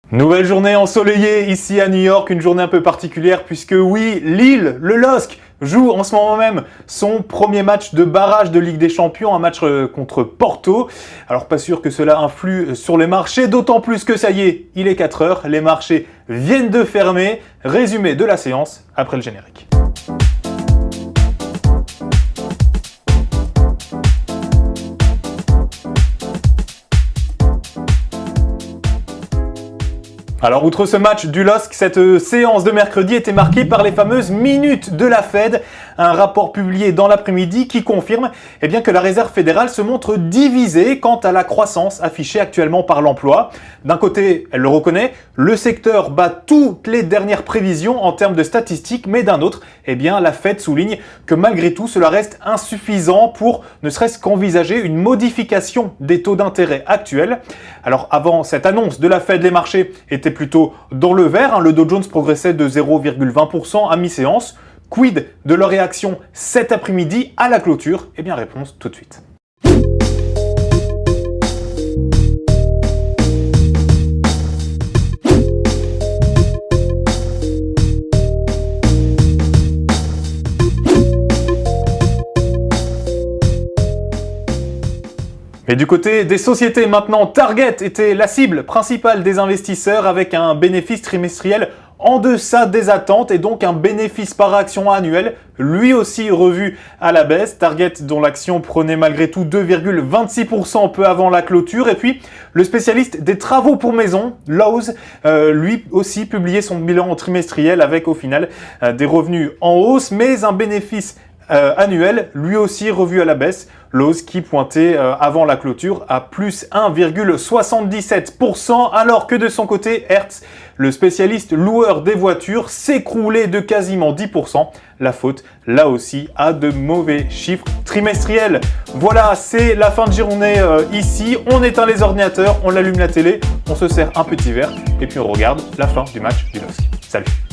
Nouvelle journée ensoleillée ici à New York, une journée un peu particulière puisque oui, Lille, le LOSC, joue en ce moment même son premier match de barrage de Ligue des Champions, un match contre Porto. Alors pas sûr que cela influe sur les marchés, d'autant plus que ça y est, il est 4 heures, les marchés viennent de fermer. Résumé de la séance après le générique. Alors, outre ce match du LOSC, cette séance de mercredi était marquée par les fameuses minutes de la Fed, un rapport publié dans l'après-midi qui confirme que la Réserve fédérale se montre divisée quant à la croissance affichée actuellement par l'emploi. D'un côté, elle le reconnaît, le secteur bat toutes les dernières prévisions en termes de statistiques, mais d'un autre, la Fed souligne que malgré tout, cela reste insuffisant pour ne serait-ce qu'envisager une modification des taux d'intérêt actuels. Alors, avant cette annonce de la Fed, les marchés étaient plutôt dans le vert. Le Dow Jones progressait de 0,20% à mi-séance. Quid de leur réaction cet après-midi à la clôture? Réponse tout de suite. Et du côté des sociétés maintenant, Target était la cible principale des investisseurs avec un bénéfice trimestriel en deçà des attentes et donc un bénéfice par action annuel lui aussi revu à la baisse. Target dont l'action prenait malgré tout 2,26% peu avant la clôture. Et puis le spécialiste des travaux pour maison, Lowe's, lui aussi publiait son bilan trimestriel avec au final des revenus en hausse mais un bénéfice annuel lui aussi revu à la baisse. Lowe's qui pointait avant la clôture à plus 1,77%, alors que de son côté, Hertz, le spécialiste loueur des voitures, s'écroulait de quasiment 10%. La faute, là aussi, à de mauvais chiffres trimestriels. Voilà, c'est la fin de journée ici. On éteint les ordinateurs, on allume la télé, on se sert un petit verre et puis on regarde la fin du match du LOSC. Salut!